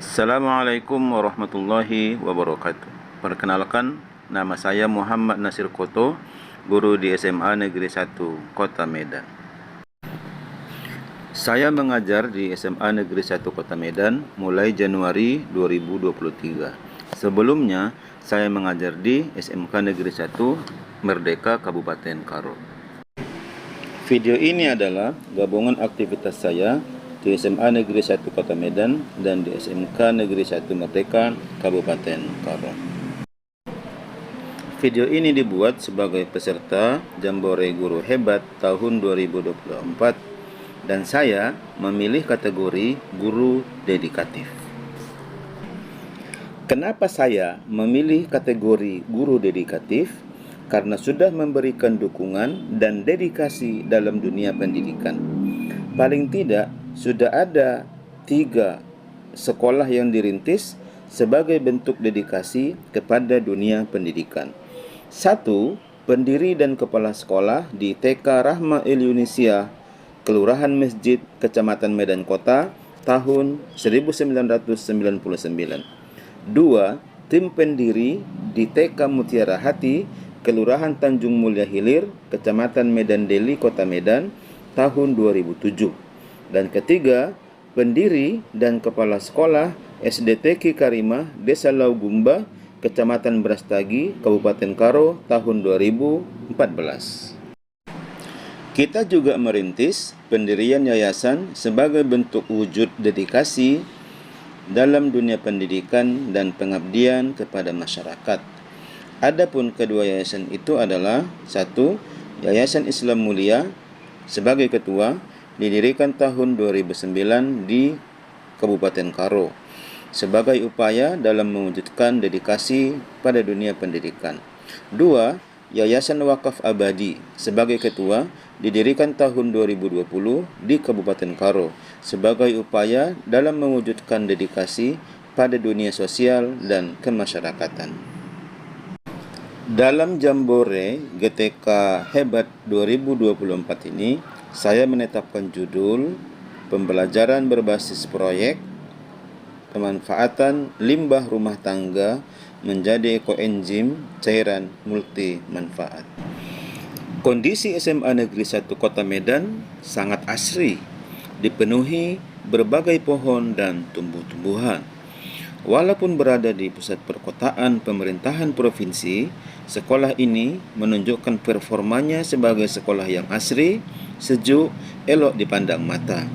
Assalamualaikum warahmatullahi wabarakatuh. Perkenalkan, nama saya Muhammad Nasir Koto, guru di SMA Negeri 1 Kota Medan. Saya mengajar di SMA Negeri 1 Kota Medan mulai Januari 2023. Sebelumnya, saya mengajar di SMK Negeri 1 Merdeka Kabupaten Karo. Video ini adalah gabungan aktivitas saya di SMA Negeri 1 Kota Medan dan di SMK Negeri 1 Merdeka Kabupaten Karo. Video ini dibuat sebagai peserta Jambore Guru Hebat tahun 2024 dan saya memilih kategori guru dedikatif. Kenapa saya memilih kategori guru dedikatif? Karena sudah memberikan dukungan dan dedikasi dalam dunia pendidikan. Paling tidak, sudah ada 3 sekolah yang dirintis sebagai bentuk dedikasi kepada dunia pendidikan. 1. Pendiri dan kepala sekolah di TK Rahma Indonesia, Kelurahan Masjid, Kecamatan Medan Kota, tahun 1999. 2. Tim pendiri di TK Mutiara Hati, Kelurahan Tanjung Mulia Hilir, Kecamatan Medan Deli, Kota Medan, tahun 2007. Dan ketiga, pendiri dan kepala sekolah SDTK Karimah, Desa Laugumba, Kecamatan Brastagi, Kabupaten Karo, tahun 2014. Kita juga merintis pendirian yayasan sebagai bentuk wujud dedikasi dalam dunia pendidikan dan pengabdian kepada masyarakat. Adapun kedua yayasan itu adalah 1. Yayasan Islam Mulia sebagai ketua, didirikan tahun 2009 di Kabupaten Karo sebagai upaya dalam mewujudkan dedikasi pada dunia pendidikan. 2. Yayasan Wakaf Abadi sebagai ketua, didirikan tahun 2020 di Kabupaten Karo sebagai upaya dalam mewujudkan dedikasi pada dunia sosial dan kemasyarakatan. Dalam Jambore GTK Hebat 2024 ini, saya menetapkan judul pembelajaran berbasis proyek pemanfaatan limbah rumah tangga menjadi ekoenzim cairan multi manfaat. Kondisi SMA Negeri 1 Kota Medan sangat asri, dipenuhi berbagai pohon dan tumbuh-tumbuhan. Walaupun berada di pusat perkotaan pemerintahan provinsi, sekolah ini menunjukkan performanya sebagai sekolah yang asri, sejuk, elok dipandang mata.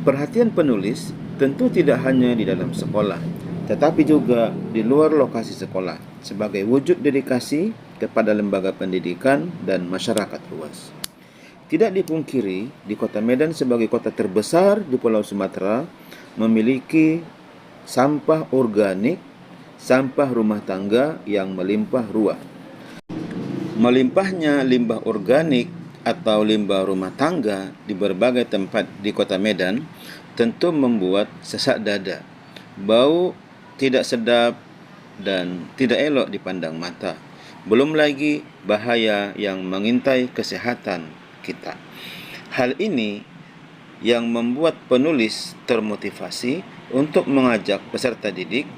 Perhatian penulis tentu tidak hanya di dalam sekolah, tetapi juga di luar lokasi sekolah sebagai wujud dedikasi kepada lembaga pendidikan dan masyarakat luas. Tidak dipungkiri, di Kota Medan sebagai kota terbesar di Pulau Sumatera memiliki sampah organik, sampah rumah tangga yang melimpah ruah. Melimpahnya limbah organik atau limbah rumah tangga di berbagai tempat di Kota Medan tentu membuat sesak dada, bau tidak sedap dan tidak elok dipandang mata. Belum lagi bahaya yang mengintai kesehatan kita. Hal ini yang membuat penulis termotivasi untuk mengajak peserta didik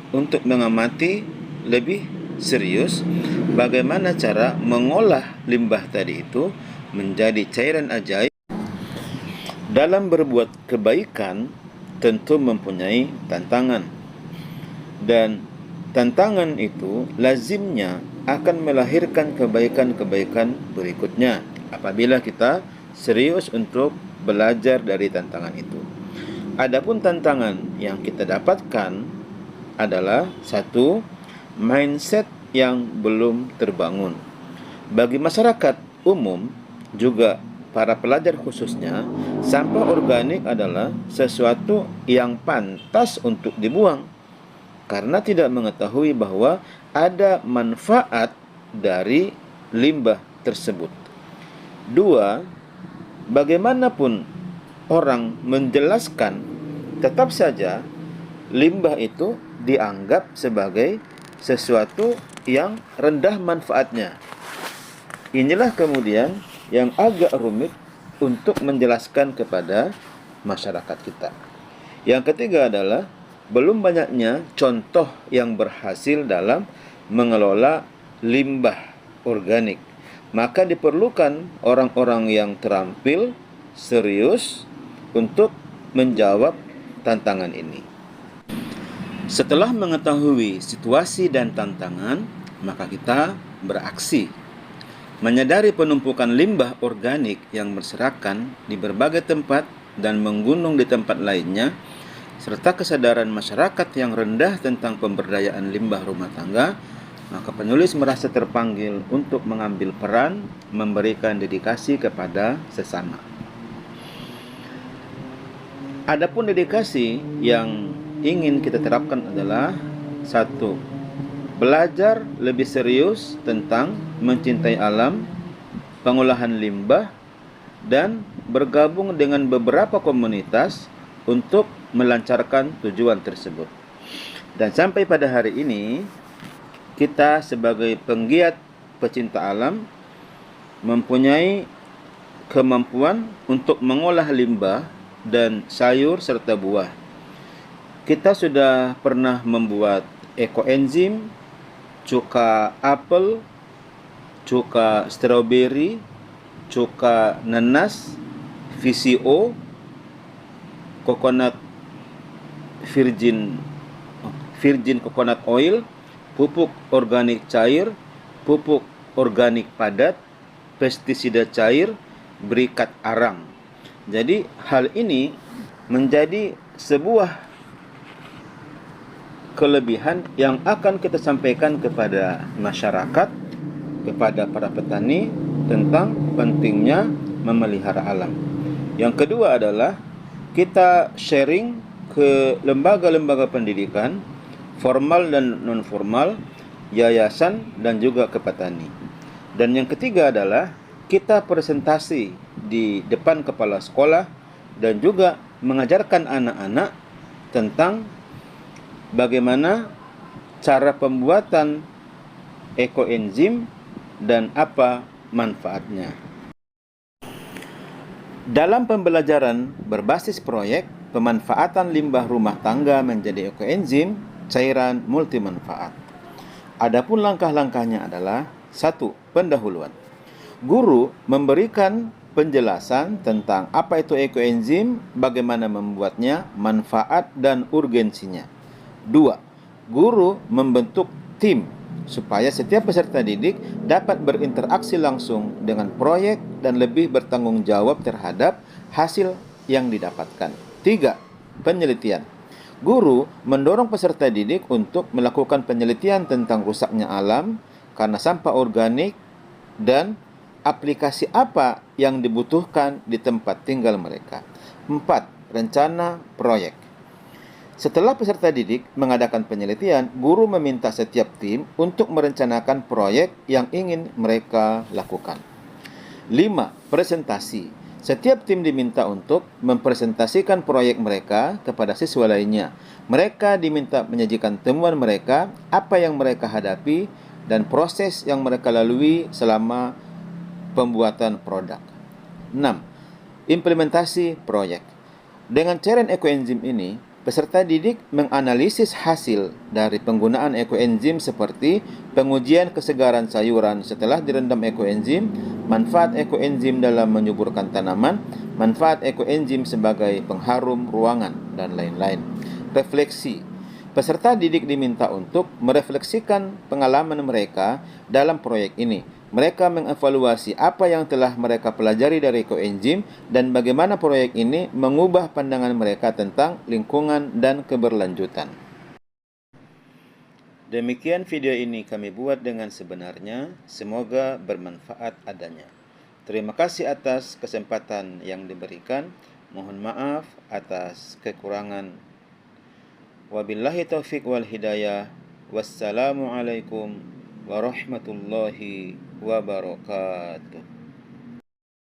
untuk mengamati lebih serius bagaimana cara mengolah limbah tadi itu menjadi cairan ajaib. Dalam berbuat kebaikan tentu mempunyai tantangan, dan tantangan itu lazimnya akan melahirkan kebaikan-kebaikan berikutnya apabila kita serius untuk belajar dari tantangan itu. Adapun tantangan yang kita dapatkan adalah 1. Mindset yang belum terbangun. Bagi masyarakat umum, juga para pelajar khususnya, sampah organik adalah sesuatu yang pantas untuk dibuang karena tidak mengetahui bahwa ada manfaat dari limbah tersebut. 2. Bagaimanapun orang menjelaskan, tetap saja limbah itu dianggap sebagai sesuatu yang rendah manfaatnya. Inilah kemudian yang agak rumit untuk menjelaskan kepada masyarakat kita. Yang ketiga adalah belum banyaknya contoh yang berhasil dalam mengelola limbah organik. Maka diperlukan orang-orang yang terampil, serius untuk menjawab tantangan ini. Setelah mengetahui situasi dan tantangan, maka kita beraksi. Menyadari penumpukan limbah organik yang berserakan di berbagai tempat dan menggunung di tempat lainnya, serta kesadaran masyarakat yang rendah tentang pemberdayaan limbah rumah tangga, maka penulis merasa terpanggil untuk mengambil peran memberikan dedikasi kepada sesama. Adapun dedikasi yang ingin kita terapkan adalah 1. Belajar lebih serius tentang mencintai alam, pengolahan limbah, dan bergabung dengan beberapa komunitas untuk melancarkan tujuan tersebut. Dan sampai pada hari ini, kita sebagai penggiat pecinta alam mempunyai kemampuan untuk mengolah limbah dan sayur serta buah. Kita sudah pernah membuat ekoenzim, cuka apel, cuka stroberi, cuka nanas, VCO, coconut virgin coconut oil, pupuk organik cair, pupuk organik padat, pestisida cair, berikat arang. Jadi hal ini menjadi sebuah kelebihan yang akan kita sampaikan kepada masyarakat, kepada para petani tentang pentingnya memelihara alam. Yang kedua adalah kita sharing ke lembaga-lembaga pendidikan, formal dan non-formal, yayasan dan juga ke petani. Dan yang ketiga adalah kita presentasi di depan kepala sekolah dan juga mengajarkan anak-anak tentang bagaimana cara pembuatan ekoenzim dan apa manfaatnya. Dalam pembelajaran berbasis proyek, pemanfaatan limbah rumah tangga menjadi ekoenzim cairan multimanfaat. Adapun langkah-langkahnya adalah 1. Pendahuluan. Guru memberikan penjelasan tentang apa itu ekoenzim, bagaimana membuatnya, manfaat dan urgensinya. 2. Guru membentuk tim supaya setiap peserta didik dapat berinteraksi langsung dengan proyek dan lebih bertanggung jawab terhadap hasil yang didapatkan. 3. Penelitian. Guru mendorong peserta didik untuk melakukan penelitian tentang rusaknya alam karena sampah organik dan aplikasi apa yang dibutuhkan di tempat tinggal mereka. 4. Rencana proyek. Setelah peserta didik mengadakan penelitian, guru meminta setiap tim untuk merencanakan proyek yang ingin mereka lakukan. 5. Presentasi. Setiap tim diminta untuk mempresentasikan proyek mereka kepada siswa lainnya. Mereka diminta menyajikan temuan mereka, apa yang mereka hadapi, dan proses yang mereka lalui selama pembuatan produk. 6. Implementasi proyek. Dengan cairan ekoenzim ini, peserta didik menganalisis hasil dari penggunaan ekoenzim seperti pengujian kesegaran sayuran setelah direndam ekoenzim, manfaat ekoenzim dalam menyuburkan tanaman, manfaat ekoenzim sebagai pengharum ruangan, dan lain-lain. Refleksi. Peserta didik diminta untuk merefleksikan pengalaman mereka dalam proyek ini. Mereka mengevaluasi apa yang telah mereka pelajari dari ekoenzim dan bagaimana proyek ini mengubah pandangan mereka tentang lingkungan dan keberlanjutan. Demikian video ini kami buat dengan sebenarnya. Semoga bermanfaat adanya. Terima kasih atas kesempatan yang diberikan. Mohon maaf atas kekurangan. Wabillahi taufiq wal hidayah. Wassalamualaikum warahmatullahi wabarakatuh.